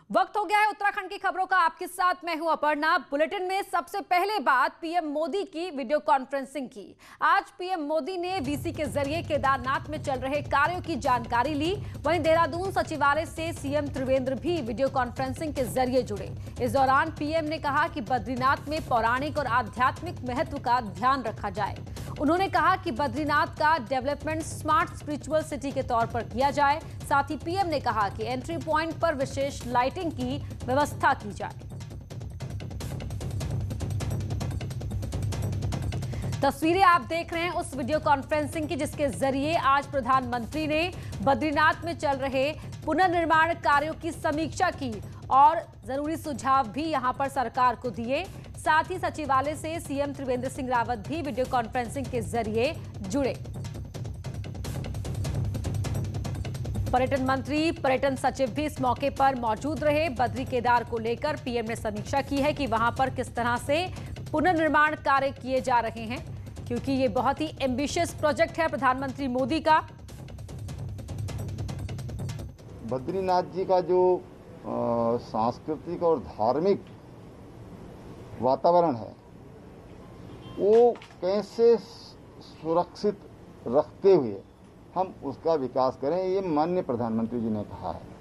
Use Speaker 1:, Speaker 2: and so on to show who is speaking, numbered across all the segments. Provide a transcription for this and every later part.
Speaker 1: वक्त हो गया है उत्तराखंड की खबरों का। आपके साथ मैं हूं अपर्णा। बुलेटिन में सबसे पहले बात पीएम मोदी की वीडियो कॉन्फ्रेंसिंग की। आज पीएम मोदी ने वीसी के जरिए केदारनाथ में चल रहे कार्यों की जानकारी ली। वहीं देहरादून सचिवालय से सीएम त्रिवेंद्र भी वीडियो कॉन्फ्रेंसिंग के जरिए जुड़े। इस दौरान पीएम ने कहा कि बद्रीनाथ में पौराणिक और आध्यात्मिक महत्व का ध्यान रखा जाए। उन्होंने कहा कि बद्रीनाथ का डेवलपमेंट स्मार्ट स्पिरिचुअल सिटी के तौर पर किया जाए। साथ ही पीएम ने कहा कि एंट्री पॉइंट पर विशेष लाइटिंग की व्यवस्था की जाए। तस्वीरें आप देख रहे हैं उस वीडियो कॉन्फ्रेंसिंग की जिसके जरिए आज प्रधानमंत्री ने बद्रीनाथ में चल रहे पुनर्निर्माण कार्यों की समीक्षा की और जरूरी सुझाव भी यहां पर सरकार को दिए। साथ ही सचिवालय से सीएम त्रिवेंद्र सिंह रावत भी वीडियो कॉन्फ्रेंसिंग के जरिए जुड़े। पर्यटन मंत्री, पर्यटन सचिव भी इस मौके पर मौजूद रहे। बद्री केदार को लेकर पीएम ने समीक्षा की है कि वहां पर किस तरह से पुनर्निर्माण कार्य किए जा रहे हैं, क्योंकि ये बहुत ही एम्बिशियस प्रोजेक्ट है प्रधानमंत्री मोदी का।
Speaker 2: बद्रीनाथ जी का जो सांस्कृतिक और धार्मिक वातावरण है वो कैसे सुरक्षित रखते हुए हम उसका विकास करें, ये माननीय प्रधानमंत्री जी ने कहा है।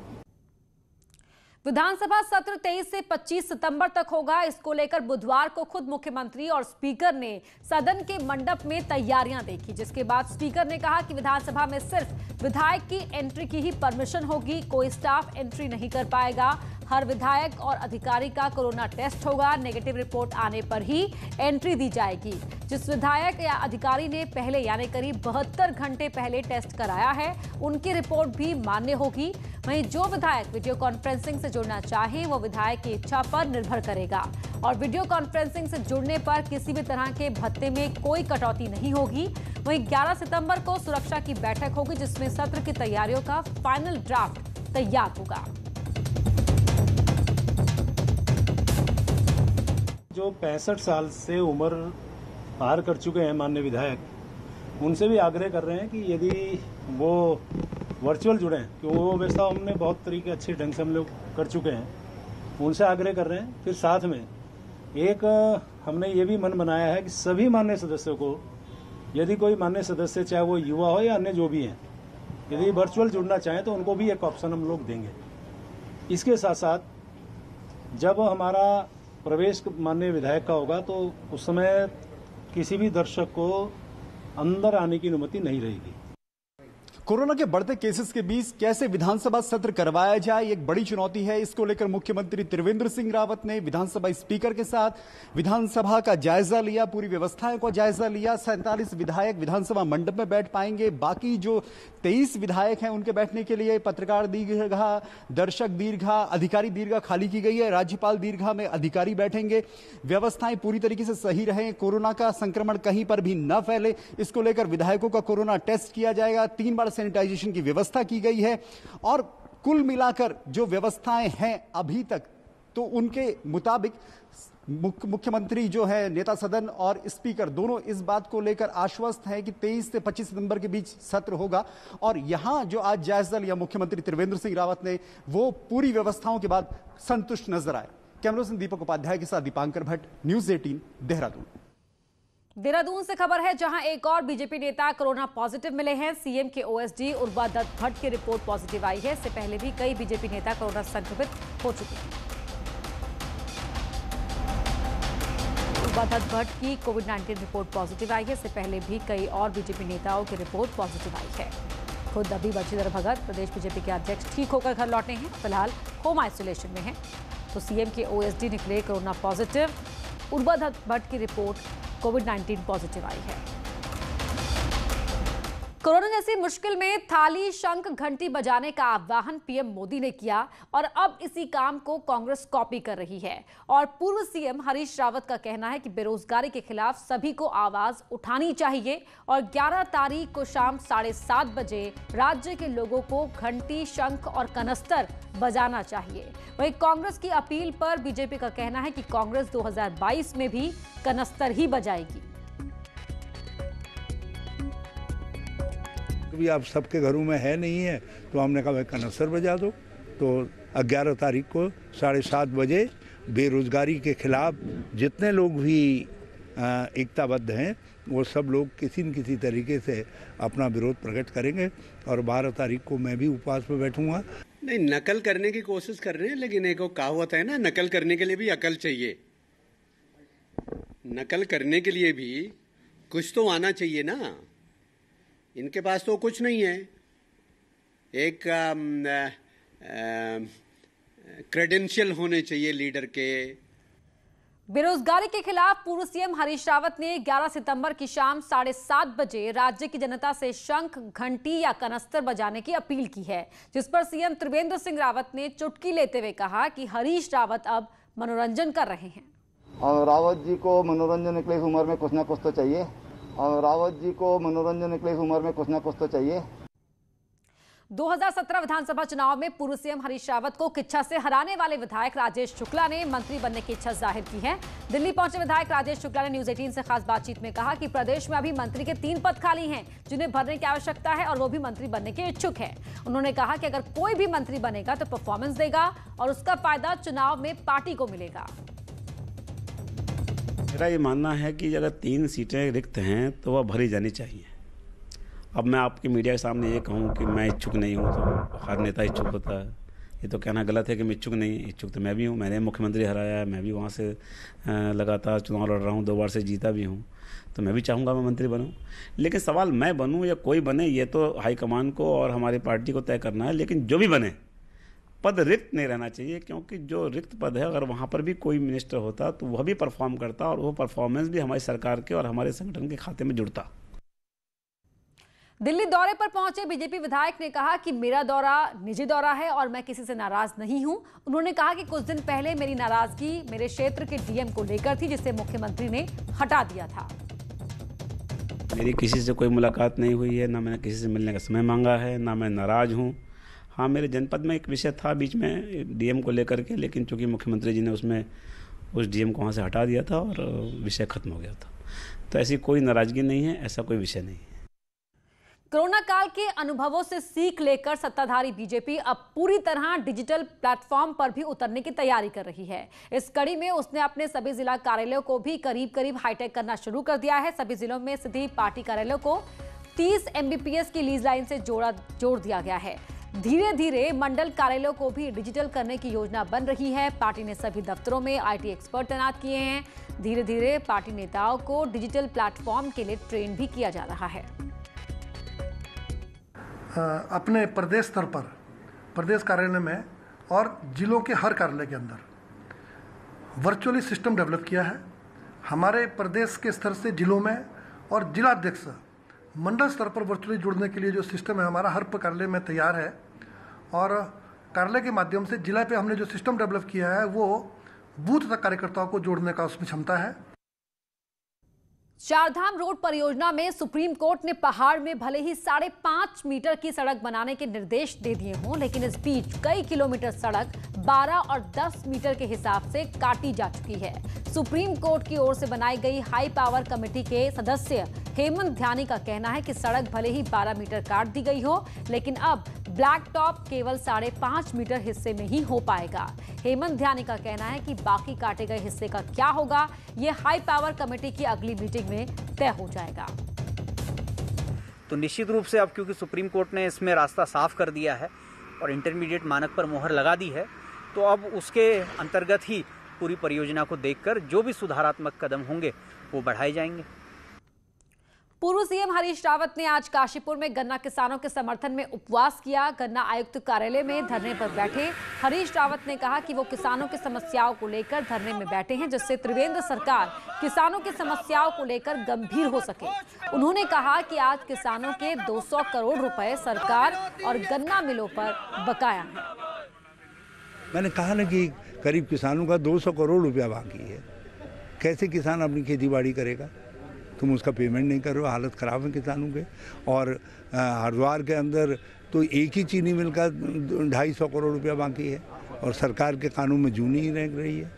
Speaker 1: विधानसभा सत्र 23 से 25 सितंबर तक होगा। इसको लेकर बुधवार को खुद मुख्यमंत्री और स्पीकर ने सदन के मंडप में तैयारियां देखी, जिसके बाद स्पीकर ने कहा कि विधानसभा में सिर्फ विधायक की एंट्री की ही परमिशन होगी, कोई स्टाफ एंट्री नहीं कर पाएगा। हर विधायक और अधिकारी का कोरोना टेस्ट होगा। नेगेटिव रिपोर्ट आने पर ही एंट्री दी जाएगी। जिस विधायक या अधिकारी ने पहले यानी करीब 72 घंटे पहले टेस्ट कराया है उनकी रिपोर्ट भी मान्य होगी। वहीं जो विधायक वीडियो कॉन्फ्रेंसिंग से जुड़ना चाहे वो विधायक की इच्छा पर निर्भर करेगा और वीडियो कॉन्फ्रेंसिंग से जुड़ने पर किसी भी तरह के भत्ते में कोई कटौती नहीं होगी। वहीं 11 सितंबर को सुरक्षा की बैठक होगी जिसमें सत्र की तैयारियों का फाइनल ड्राफ्ट तैयार होगा।
Speaker 3: जो 65 साल से उम्र पार कर चुके हैं माननीय विधायक, उनसे भी आग्रह कर रहे हैं कि यदि वो वर्चुअल जुड़े हैं, क्योंकि वो व्यवस्था हमने बहुत तरीके अच्छे ढंग से हम लोग कर चुके हैं, उनसे आग्रह कर रहे हैं। फिर साथ में एक हमने ये भी मन बनाया है कि सभी माननीय सदस्यों को, यदि कोई माननीय सदस्य चाहे वो युवा हो या अन्य जो भी हैं, यदि वर्चुअल जुड़ना चाहें तो उनको भी एक ऑप्शन हम लोग देंगे। इसके साथ साथ जब हमारा प्रवेश माननीय विधायक का होगा तो उस समय किसी भी दर्शक को अंदर आने की अनुमति नहीं रहेगी।
Speaker 4: कोरोना के बढ़ते केसेस के बीच कैसे विधानसभा सत्र करवाया जाए, एक बड़ी चुनौती है। इसको लेकर मुख्यमंत्री त्रिवेंद्र सिंह रावत ने विधानसभा स्पीकर के साथ विधानसभा का जायजा लिया, पूरी व्यवस्थाओं का जायजा लिया। 47 विधायक विधानसभा मंडप में बैठ पाएंगे। बाकी जो 23 विधायक हैं उनके बैठने के लिए पत्रकार दीर्घा, दर्शक दीर्घा, अधिकारी दीर्घा खाली की गई है। राज्यपाल दीर्घा में अधिकारी बैठेंगे। व्यवस्थाएं पूरी तरीके से सही रहें, कोरोना का संक्रमण कहीं पर भी न फैले, इसको लेकर विधायकों का कोरोना टेस्ट किया जाएगा। 3 बार सैनिटाइजेशन की व्यवस्था की गई है और कुल मिलाकर जो व्यवस्थाएं हैं अभी तक, तो उनके मुताबिक मुख्यमंत्री जो है, नेता सदन और स्पीकर दोनों इस बात को लेकर आश्वस्त हैं कि 23 से 25 सितंबर के बीच सत्र होगा। और यहां जो आज जायजा लिया मुख्यमंत्री त्रिवेंद्र सिंह रावत ने, वो पूरी व्यवस्थाओं के बाद संतुष्ट नजर आए। कैमरा पर्सन दीपक उपाध्याय के साथ दीपांकर भट्ट, न्यूज 18 देहरादून।
Speaker 1: देहरादून से खबर है जहां एक और बीजेपी नेता कोरोना पॉजिटिव मिले हैं। सीएम के ओएसडी उर्वा दत्त भट्ट की रिपोर्ट पॉजिटिव आई है। इससे पहले भी कई बीजेपी नेता कोरोना संक्रमित हो चुके हैं। उर्वा दत्त भट्ट की कोविड-19 रिपोर्ट पॉजिटिव आई है। इससे पहले भी कई और बीजेपी नेताओं की रिपोर्ट पॉजिटिव आई है। खुद अभी बंशीधर भगत, प्रदेश बीजेपी के अध्यक्ष, ठीक होकर घर लौटे हैं, फिलहाल होम आइसोलेशन में हैं। तो सीएम के ओएसडी निकले कोरोना पॉजिटिव। उर्वा दत्त भट्ट की रिपोर्ट कोविड-19 पॉजिटिव आई है। कोरोना जैसी मुश्किल में थाली, शंख, घंटी बजाने का आह्वान पीएम मोदी ने किया और अब इसी काम को कांग्रेस कॉपी कर रही है। और पूर्व सीएम हरीश रावत का कहना है कि बेरोजगारी के खिलाफ सभी को आवाज उठानी चाहिए और 11 तारीख को शाम 7:30 बजे राज्य के लोगों को घंटी, शंख और कनस्तर बजाना चाहिए। वहीं कांग्रेस की अपील पर बीजेपी का कहना है कि कांग्रेस 2022 में भी कनस्तर ही बजाएगी।
Speaker 5: भी आप सबके घरों में है नहीं है, तो हमने कहा भाई कनस्तर बजा दो। तो 11 तारीख को 7:30 बजे बेरोजगारी के खिलाफ जितने लोग भी एकताबद्ध हैं वो सब लोग किसी न किसी तरीके से अपना विरोध प्रकट करेंगे और 12 तारीख को मैं भी उपवास पे बैठूंगा।
Speaker 6: नहीं, नकल करने की कोशिश कर रहे हैं, लेकिन एक कहावत है ना, नकल करने के लिए भी अकल चाहिए। नकल करने के लिए भी कुछ तो आना चाहिए ना। इनके पास तो कुछ नहीं है। एक क्रेडेंशियल होने चाहिए लीडर के।
Speaker 1: बेरोजगारी के खिलाफ पूर्व सीएम हरीश रावत ने 11 सितंबर की शाम 7:30 बजे राज्य की जनता से शंख, घंटी या कनस्तर बजाने की अपील की है, जिस पर सीएम त्रिवेंद्र सिंह रावत ने चुटकी लेते हुए कहा कि हरीश रावत अब मनोरंजन कर रहे हैं।
Speaker 2: और रावत जी को मनोरंजन के लिए इस उम्र में कुछ ना कुछ तो चाहिए। और रावत जी को मनोरंजन के लिए इस उम्र में कुछ ना कुछ तो चाहिए।
Speaker 1: 2017 विधानसभा चुनाव में पूर्व सीएम हरीश रावत को किच्छा से हराने वाले विधायक राजेश शुक्ला ने मंत्री बनने की इच्छा जाहिर की है। दिल्ली पहुंचे विधायक राजेश शुक्ला ने न्यूज 18 से खास बातचीत में कहा कि प्रदेश में अभी मंत्री के 3 पद खाली हैं, जिन्हें भरने की आवश्यकता है और वो भी मंत्री बनने के इच्छुक है। उन्होंने कहा कि अगर कोई भी मंत्री बनेगा तो परफॉर्मेंस देगा और उसका फायदा चुनाव में पार्टी को मिलेगा।
Speaker 7: मेरा ये मानना है कि अगर 3 सीटें रिक्त हैं तो वह भरी जानी चाहिए। अब मैं आपके मीडिया के सामने ये कहूँ कि मैं इच्छुक नहीं हूँ तो हर नेता इच्छुक होता है, ये तो कहना गलत है कि मैं इच्छुक नहीं। इच्छुक तो मैं भी हूँ, मैंने मुख्यमंत्री हराया है, मैं भी वहाँ से लगातार चुनाव लड़ रहा हूँ, 2 बार से जीता भी हूँ, तो मैं भी चाहूँगा मैं मंत्री बनूँ। लेकिन सवाल मैं बनूँ या कोई बने ये तो हाईकमान को और हमारी पार्टी को तय करना है। लेकिन जो भी बने पद रिक्त नहीं रहना चाहिए, क्योंकि जो रिक्त पद है अगर वहाँ पर भी कोई मिनिस्टर होता तो वह भी परफॉर्म करता और वो परफॉर्मेंस भी हमारी सरकार के और हमारे संगठन के खाते में जुड़ता।
Speaker 1: दिल्ली दौरे पर पहुंचे बीजेपी विधायक ने कहा कि मेरा दौरा निजी दौरा है और मैं किसी से नाराज नहीं हूं। उन्होंने कहा कि कुछ दिन पहले मेरी नाराजगी मेरे क्षेत्र के डीएम को लेकर थी, जिसे मुख्यमंत्री ने हटा दिया था।
Speaker 7: मेरी किसी से कोई मुलाकात नहीं हुई है, ना मैंने किसी से मिलने का समय मांगा है, ना मैं नाराज हूँ। हाँ, मेरे जनपद में एक विषय था बीच में डीएम को लेकर के, लेकिन चूंकि मुख्यमंत्री जी ने उसमें उस डीएम को वहाँ से हटा दिया था और विषय खत्म हो गया था। तो ऐसी कोई नाराजगी नहीं है, ऐसा कोई विषय नहीं है।
Speaker 1: कोरोना काल के अनुभवों से सीख लेकर सत्ताधारी बीजेपी अब पूरी तरह डिजिटल प्लेटफॉर्म पर भी उतरने की तैयारी कर रही है। इस कड़ी में उसने अपने सभी जिला कार्यालयों को भी करीब करीब हाईटेक करना शुरू कर दिया है। सभी जिलों में स्थित पार्टी कार्यालयों को 30 Mbps की लीज लाइन से जोड़ दिया गया है। धीरे धीरे मंडल कार्यालयों को भी डिजिटल करने की योजना बन रही है। पार्टी ने सभी दफ्तरों में IT एक्सपर्ट तैनात किए हैं। धीरे धीरे पार्टी नेताओं को डिजिटल प्लेटफॉर्म के लिए ट्रेन भी किया जा रहा है।
Speaker 8: अपने प्रदेश स्तर पर प्रदेश कार्यालय में और जिलों के हर कार्यालय के अंदर वर्चुअली सिस्टम डेवलप किया है। हमारे प्रदेश के स्तर से जिलों में और जिलाध्यक्ष मंडल स्तर पर वर्चुअली जुड़ने के लिए जो सिस्टम है हमारा हर कार्यालय में तैयार है। और कार्यालय के माध्यम से जिला पे हमने जो सिस्टम डेवलप किया है वो बूथ तक कार्यकर्ताओं को जोड़ने का उसमें क्षमता है।
Speaker 1: चारधाम रोड परियोजना में सुप्रीम कोर्ट ने पहाड़ में भले ही 5.5 मीटर की सड़क बनाने के निर्देश दे दिए हों, लेकिन इस बीच कई किलोमीटर सड़क 12 और 10 मीटर के हिसाब से काटी जा चुकी है। सुप्रीम कोर्ट की ओर से बनाई गई हाई पावर कमेटी के सदस्य हेमंत ध्यानी का कहना है कि सड़क भले ही 12 मीटर काट दी गई हो, लेकिन अब ब्लैक टॉप केवल 5.5 मीटर हिस्से में ही हो पाएगा। हेमंत ध्यानी का कहना है कि बाकी काटे गए हिस्से का क्या होगा, यह हाई पावर कमेटी की अगली मीटिंग में तय हो जाएगा।
Speaker 9: तो निश्चित रूप से अब क्योंकि सुप्रीम कोर्ट ने इसमें रास्ता साफ कर दिया है और इंटरमीडिएट मानक पर मोहर लगा दी है, तो अब उसके अंतर्गत ही पूरी परियोजना को देखकर जो भी सुधारात्मक कदम होंगे वो बढ़ाए जाएंगे।
Speaker 1: पूर्व सीएम हरीश रावत ने आज काशीपुर में गन्ना किसानों के समर्थन में उपवास किया। गन्ना आयुक्त कार्यालय में धरने पर बैठे हरीश रावत ने कहा कि वो किसानों की समस्याओं को लेकर धरने में बैठे हैं, जिससे त्रिवेंद्र सरकार किसानों की समस्याओं को लेकर गंभीर हो सके। उन्होंने कहा कि आज किसानों के 200 करोड़ रुपए सरकार और गन्ना मिलों पर बकाया है।
Speaker 5: मैंने कहा ना कि करीब किसानों का 200 करोड़ रुपया बाकी है। कैसे किसान अपनी खेती बाड़ी करेगा? तुम उसका पेमेंट नहीं कर रहे हो, हालत ख़राब है किसानों के। और हरिद्वार के अंदर तो एक ही चीनी मिल का 250 करोड़ रुपया बाकी है और सरकार के कानून में जूनी ही रह रही है।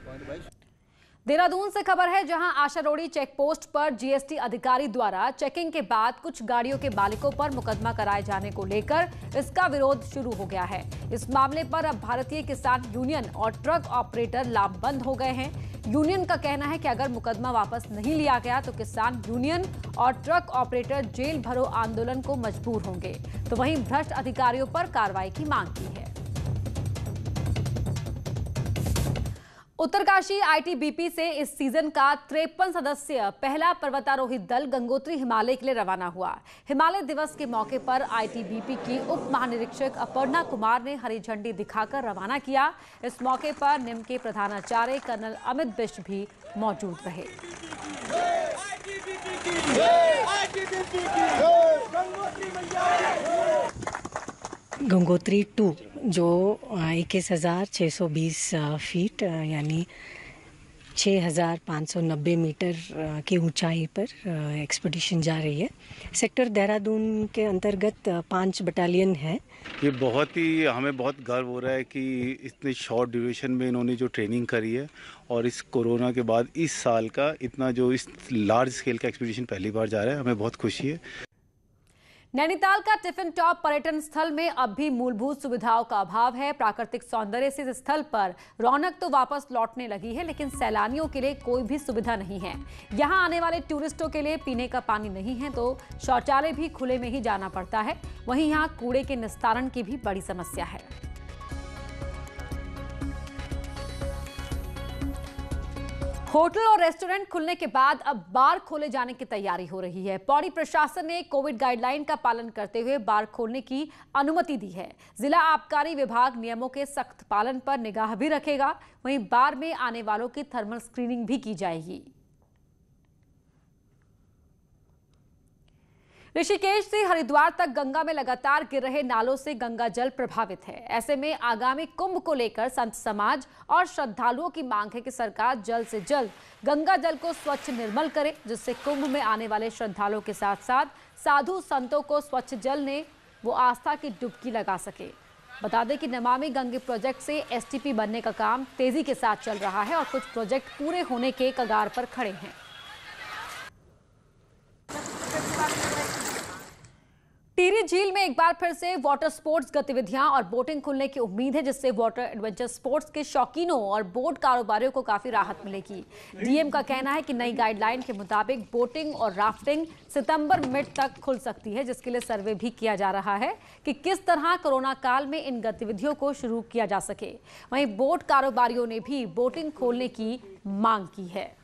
Speaker 1: देहरादून से खबर है, जहां आशारोड़ी चेक पोस्ट पर जीएसटी अधिकारी द्वारा चेकिंग के बाद कुछ गाड़ियों के मालिकों पर मुकदमा कराए जाने को लेकर इसका विरोध शुरू हो गया है। इस मामले पर अब भारतीय किसान यूनियन और ट्रक ऑपरेटर लामबंद हो गए हैं। यूनियन का कहना है कि अगर मुकदमा वापस नहीं लिया गया तो किसान यूनियन और ट्रक ऑपरेटर जेल भरो आंदोलन को मजबूर होंगे। तो वहीं भ्रष्ट अधिकारियों पर कार्रवाई की मांग की है। उत्तरकाशी आईटीबीपी से इस सीजन का 53 सदस्य पहला पर्वतारोही दल गंगोत्री हिमालय के लिए रवाना हुआ। हिमालय दिवस के मौके पर आईटीबीपी की उप महानिरीक्षक अपर्णा कुमार ने हरी झंडी दिखाकर रवाना किया। इस मौके पर निम के प्रधानाचार्य कर्नल अमित बिष्ट भी मौजूद रहे।
Speaker 10: गंगोत्री 2 जो 21,620 फीट यानी 6,590 मीटर की ऊंचाई पर एक्सपीडिशन जा रही है। सेक्टर देहरादून के अंतर्गत 5 बटालियन है।
Speaker 11: ये बहुत ही हमें बहुत गर्व हो रहा है कि इतने शॉर्ट ड्यूरेशन में इन्होंने जो ट्रेनिंग करी है और इस कोरोना के बाद इस साल का इतना जो इस लार्ज स्केल का एक्सपीडिशन पहली बार जा रहा है, हमें बहुत खुशी है।
Speaker 1: नैनीताल का टिफिन टॉप पर्यटन स्थल में अब भी मूलभूत सुविधाओं का अभाव है। प्राकृतिक सौंदर्य से इस स्थल पर रौनक तो वापस लौटने लगी है, लेकिन सैलानियों के लिए कोई भी सुविधा नहीं है। यहां आने वाले टूरिस्टों के लिए पीने का पानी नहीं है तो शौचालय भी खुले में ही जाना पड़ता है। वहीं यहां कूड़े के निस्तारण की भी बड़ी समस्या है। होटल और रेस्टोरेंट खुलने के बाद अब बार खोले जाने की तैयारी हो रही है। पौड़ी प्रशासन ने कोविड गाइडलाइन का पालन करते हुए बार खोलने की अनुमति दी है। जिला आबकारी विभाग नियमों के सख्त पालन पर निगाह भी रखेगा। वहीं बार में आने वालों की थर्मल स्क्रीनिंग भी की जाएगी। ऋषिकेश से हरिद्वार तक गंगा में लगातार गिर रहे नालों से गंगा जल प्रभावित है। ऐसे में आगामी कुंभ को लेकर संत समाज और श्रद्धालुओं की मांग है कि सरकार जल्द से जल्द गंगा जल को स्वच्छ निर्मल करे, जिससे कुंभ में आने वाले श्रद्धालुओं के साथ साथ साधु संतों को स्वच्छ जल ने वो आस्था की डुबकी लगा सके। बता दें कि नमामि गंगे प्रोजेक्ट से एसटीपी बनने का काम तेजी के साथ चल रहा है और कुछ प्रोजेक्ट पूरे होने के कगार पर खड़े हैं। टिहरी झील में एक बार फिर से वाटर स्पोर्ट्स गतिविधियां और बोटिंग खुलने की उम्मीद है, जिससे वाटर एडवेंचर स्पोर्ट्स के शौकीनों और बोट कारोबारियों को काफी राहत मिलेगी। डीएम का कहना है कि नई गाइडलाइन के मुताबिक बोटिंग और राफ्टिंग सितंबर मिड तक खुल सकती है, जिसके लिए सर्वे भी किया जा रहा है कि किस तरह कोरोना काल में इन गतिविधियों को शुरू किया जा सके। वहीं बोट कारोबारियों ने भी बोटिंग खोलने की मांग की है।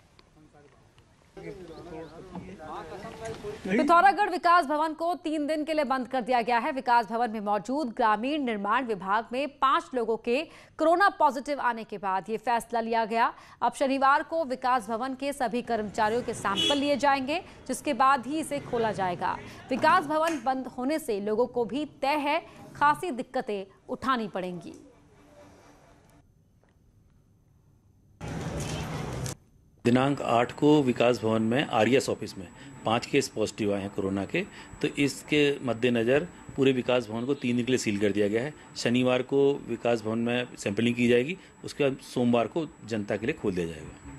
Speaker 1: पिथौरागढ़ विकास भवन को 3 दिन के लिए बंद कर दिया गया है। विकास भवन में मौजूद ग्रामीण निर्माण विभाग में 5 लोगों के कोरोना पॉजिटिव आने के बाद ये फैसला लिया गया। अब शनिवार को विकास भवन के सभी कर्मचारियों के सैंपल लिए जाएंगे, जिसके बाद ही इसे खोला जाएगा। विकास भवन बंद होने से लोगों को भी तय है खासी दिक्कतें उठानी पड़ेंगी।
Speaker 12: दिनांक 8 को विकास भवन में आरएस ऑफिस में 5 केस पॉजिटिव आए हैं कोरोना के, तो इसके मद्देनज़र पूरे विकास भवन को 3 दिन के लिए सील कर दिया गया है। शनिवार को विकास भवन में सैंपलिंग की जाएगी, उसके बाद सोमवार को जनता के लिए खोल दिया जाएगा।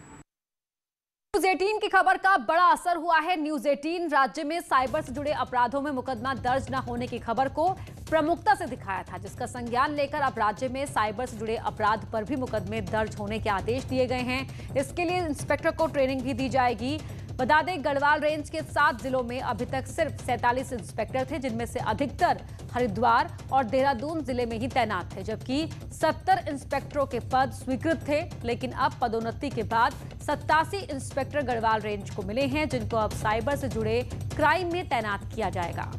Speaker 1: न्यूज़ 18 की खबर का बड़ा असर हुआ है। न्यूज़ 18 राज्य में साइबर से जुड़े अपराधों में मुकदमा दर्ज न होने की खबर को प्रमुखता से दिखाया था, जिसका संज्ञान लेकर अब राज्य में साइबर से जुड़े अपराध पर भी मुकदमे दर्ज होने के आदेश दिए गए हैं। इसके लिए इंस्पेक्टर को ट्रेनिंग भी दी जाएगी। बता दें, गढ़वाल रेंज के 7 जिलों में अभी तक सिर्फ 47 इंस्पेक्टर थे, जिनमें से अधिकतर हरिद्वार और देहरादून जिले में ही तैनात थे, जबकि 70 इंस्पेक्टरों के पद स्वीकृत थे। लेकिन अब पदोन्नति के बाद 87 इंस्पेक्टर गढ़वाल रेंज को मिले हैं, जिनको अब साइबर से जुड़े क्राइम में तैनात किया जाएगा।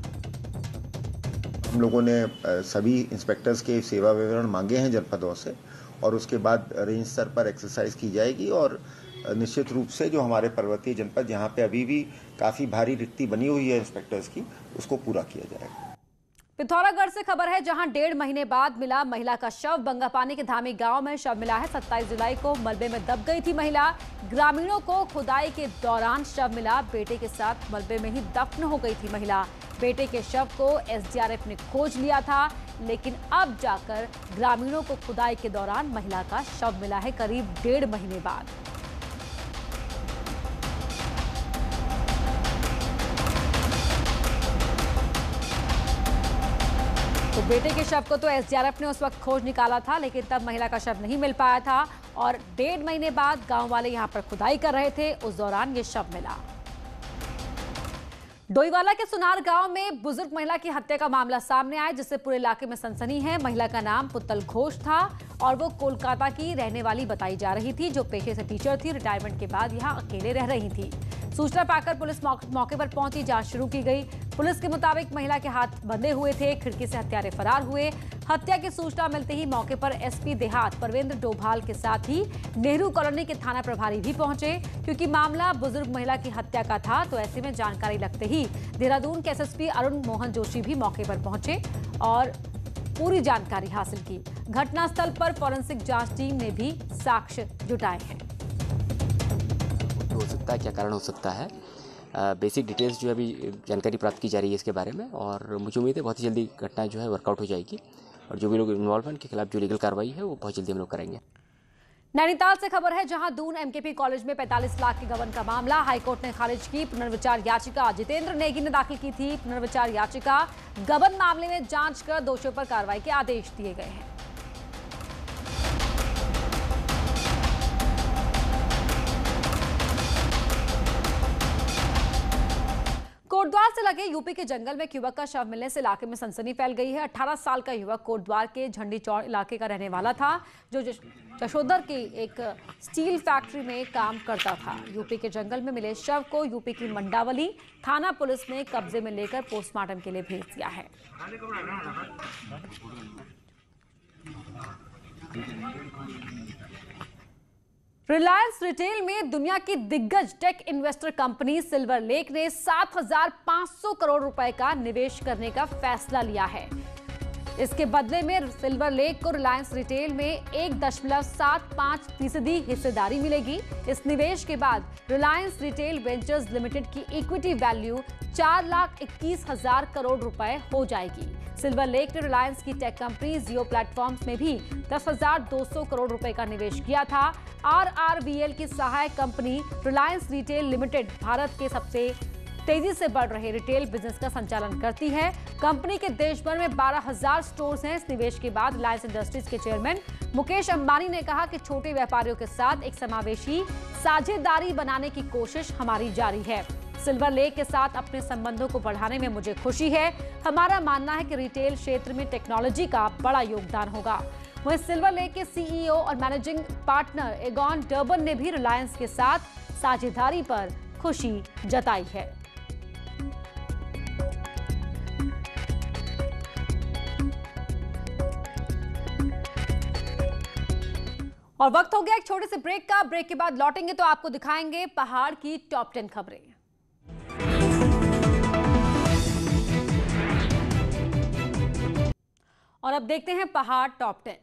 Speaker 13: हम लोगों ने सभी इंस्पेक्टर्स के सेवा विवरण मांगे हैं जनपदों से, और उसके बाद रेंज स्तर पर एक्सरसाइज की जाएगी। और निश्चित रूप से जो हमारे पर्वतीय जनपद जहां पे अभी भी काफी भारी रिक्ति बनी हुई है इंस्पेक्टर्स की, उसको पूरा किया जाएगा।
Speaker 1: पिथौरागढ़ से खबर है, जहां 1.5 महीने बाद मिला महिला का शव। बंगापानी के धामी गांव में शव मिला है। 27 जुलाई को मलबे में दब गई थी महिला। ग्रामीणों को खुदाई के दौरान शव मिला। बेटे के साथ मलबे में ही दफन हो गई थी महिला। बेटे के शव को एसडीआरएफ ने खोज लिया था, लेकिन अब जाकर ग्रामीणों को खुदाई के दौरान महिला का शव मिला है, करीब 1.5 महीने बाद। बेटे के शव को तो एसडीआरएफ ने उस वक्त खोज निकाला था, लेकिन तब महिला का शव नहीं मिल पाया था और 1.5 महीने बाद गांव वाले यहां पर खुदाई कर रहे थे। उस दौरान ये शव मिला। डोईवाला के सुनार गांव में बुजुर्ग महिला की हत्या का मामला सामने आया, जिससे पूरे इलाके में सनसनी है। महिला का नाम पुतल घोष था और वो कोलकाता की रहने वाली बताई जा रही थी, जो पेशे से टीचर थी। रिटायरमेंट के बाद यहां अकेले रह रही थी। सूचना पाकर पुलिस मौके पर पहुंची, जांच शुरू की गई। पुलिस के मुताबिक महिला के हाथ बंधे हुए थे, खिड़की से हत्यारे फरार हुए। हत्या की सूचना मिलते ही मौके पर एसपी देहात परवेंद्र डोभाल के साथ ही नेहरू कॉलोनी के थाना प्रभारी भी पहुंचे, क्योंकि मामला बुजुर्ग महिला की हत्या का था। तो ऐसे में जानकारी लगते ही देहरादून के एसएसपी अरुण मोहन जोशी भी मौके पर पहुंचे और पूरी जानकारी हासिल की। घटनास्थल पर फॉरेंसिक जांच टीम ने भी साक्ष्य जुटाए हैं।
Speaker 14: हो सकता है, क्या कारण हो सकता है, बेसिक डिटेल्स जो है अभी जानकारी प्राप्त की जा रही है इसके बारे में, और मुझे उम्मीद है बहुत ही जल्दी घटना जो है वर्कआउट हो जाएगी और जो भी लोग इन्वॉल्व हैं उनके खिलाफ जो लीगल कार्रवाई है वो बहुत जल्दी हम लोग करेंगे।
Speaker 1: नैनीताल से खबर है, जहां दून एमकेपी कॉलेज में 45 लाख के गबन का मामला हाईकोर्ट ने खारिज की। पुनर्विचार याचिका जितेंद्र नेगी ने दाखिल की थी। पुनर्विचार याचिका गबन मामले में जांच कर दोषियों पर कार्रवाई के आदेश दिए गए हैं। कोटद्वार से लगे यूपी के जंगल में एक युवक का शव मिलने से इलाके में सनसनी फैल गई है। 18 साल का युवक कोटद्वार के झंडी चौड़ इलाके का रहने वाला था, जो जशोदर की एक स्टील फैक्ट्री में काम करता था। यूपी के जंगल में मिले शव को यूपी की मंडावली थाना पुलिस ने कब्जे में लेकर पोस्टमार्टम के लिए भेज दिया है। रिलायंस रिटेल में दुनिया की दिग्गज tech investor company Silver Lake ने 7,500 करोड़ रुपए का निवेश करने का फैसला लिया है। इसके बदले में सिल्वर लेक को रिलायंस रिटेल में 1.75% हिस्सेदारी मिलेगी। इस निवेश के बाद रिलायंस रिटेल वेंचर्स लिमिटेड की इक्विटी वैल्यू 4,21,000 करोड़ रुपए हो जाएगी। सिल्वर लेक ने रिलायंस की टेक कंपनी जियो प्लेटफॉर्म्स में भी 10,200 करोड़ रुपए का निवेश किया था। RRVL की सहायक company Reliance retail limited Bharat के सबसे तेजी से बढ़ रहे रिटेल बिजनेस का संचालन करती है। कंपनी के देश भर में 12,000 स्टोर्स हैं। इस निवेश के बाद रिलायंस इंडस्ट्रीज के चेयरमैन मुकेश अंबानी ने कहा कि छोटे व्यापारियों के साथ एक समावेशी साझेदारी बनाने की कोशिश हमारी जारी है। सिल्वर लेक के साथ अपने संबंधों को बढ़ाने में मुझे खुशी है। हमारा मानना है कि रिटेल क्षेत्र में टेक्नोलॉजी का बड़ा योगदान होगा। वहीं सिल्वर लेक के सीईओ और मैनेजिंग पार्टनर एगॉन डर्बन ने भी रिलायंस के साथ साझेदारी पर खुशी जताई है। और वक्त हो गया एक छोटे से ब्रेक का। ब्रेक के बाद लौटेंगे तो आपको दिखाएंगे पहाड़ की टॉप 10 खबरें। और अब देखते हैं पहाड़ टॉप 10।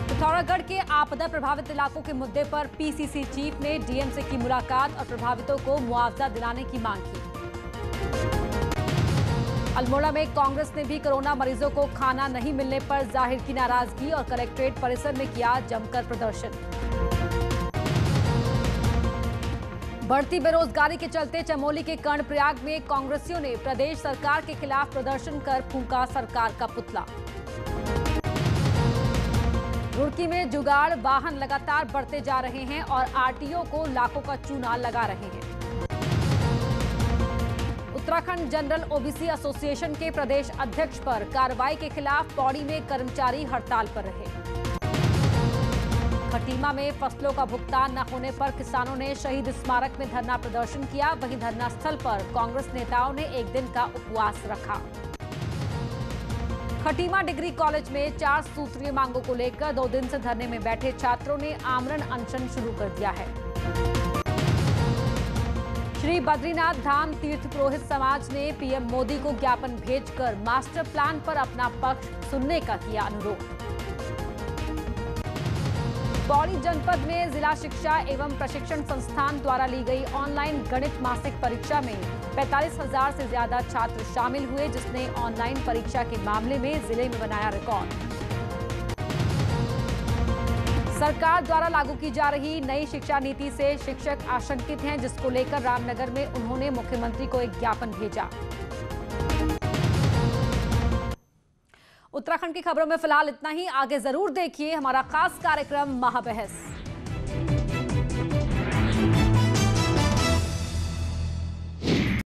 Speaker 1: पिथौरागढ़ के आपदा प्रभावित इलाकों के मुद्दे पर पीसीसी चीफ ने डीएम से की मुलाकात और प्रभावितों को मुआवजा दिलाने की मांग की। अल्मोड़ा में कांग्रेस ने भी कोरोना मरीजों को खाना नहीं मिलने पर जाहिर की नाराजगी और कलेक्ट्रेट परिसर में किया जमकर प्रदर्शन। बढ़ती बेरोजगारी के चलते चमोली के कर्णप्रयाग में कांग्रेसियों ने प्रदेश सरकार के खिलाफ प्रदर्शन कर फूंका सरकार का पुतला। रुड़की में जुगाड़ वाहन लगातार बढ़ते जा रहे हैं और आरटीओ को लाखों का चूना लगा रहे हैं। उत्तराखंड जनरल ओबीसी एसोसिएशन के प्रदेश अध्यक्ष पर कार्रवाई के खिलाफ पौड़ी में कर्मचारी हड़ताल पर रहे। खटीमा में फसलों का भुगतान न होने पर किसानों ने शहीद स्मारक में धरना प्रदर्शन किया। वहीं धरना स्थल पर कांग्रेस नेताओं ने एक दिन का उपवास रखा। खटीमा डिग्री कॉलेज में 4 सूत्रीय मांगों को लेकर 2 दिन से धरने में बैठे छात्रों ने आमरण अनशन शुरू कर दिया है। श्री बद्रीनाथ धाम तीर्थ पुरोहित समाज ने पीएम मोदी को ज्ञापन भेजकर मास्टर प्लान पर अपना पक्ष सुनने का किया अनुरोध। पौड़ी जनपद में जिला शिक्षा एवं प्रशिक्षण संस्थान द्वारा ली गई ऑनलाइन गणित मासिक परीक्षा में 45,000 से ज्यादा छात्र शामिल हुए, जिसने ऑनलाइन परीक्षा के मामले में जिले में बनाया रिकॉर्ड। सरकार द्वारा लागू की जा रही नई शिक्षा नीति से शिक्षक आशंकित हैं, जिसको लेकर रामनगर में उन्होंने मुख्यमंत्री को एक ज्ञापन भेजा। उत्तराखंड की खबरों में फिलहाल इतना ही। आगे जरूर देखिए हमारा खास कार्यक्रम महाबहस।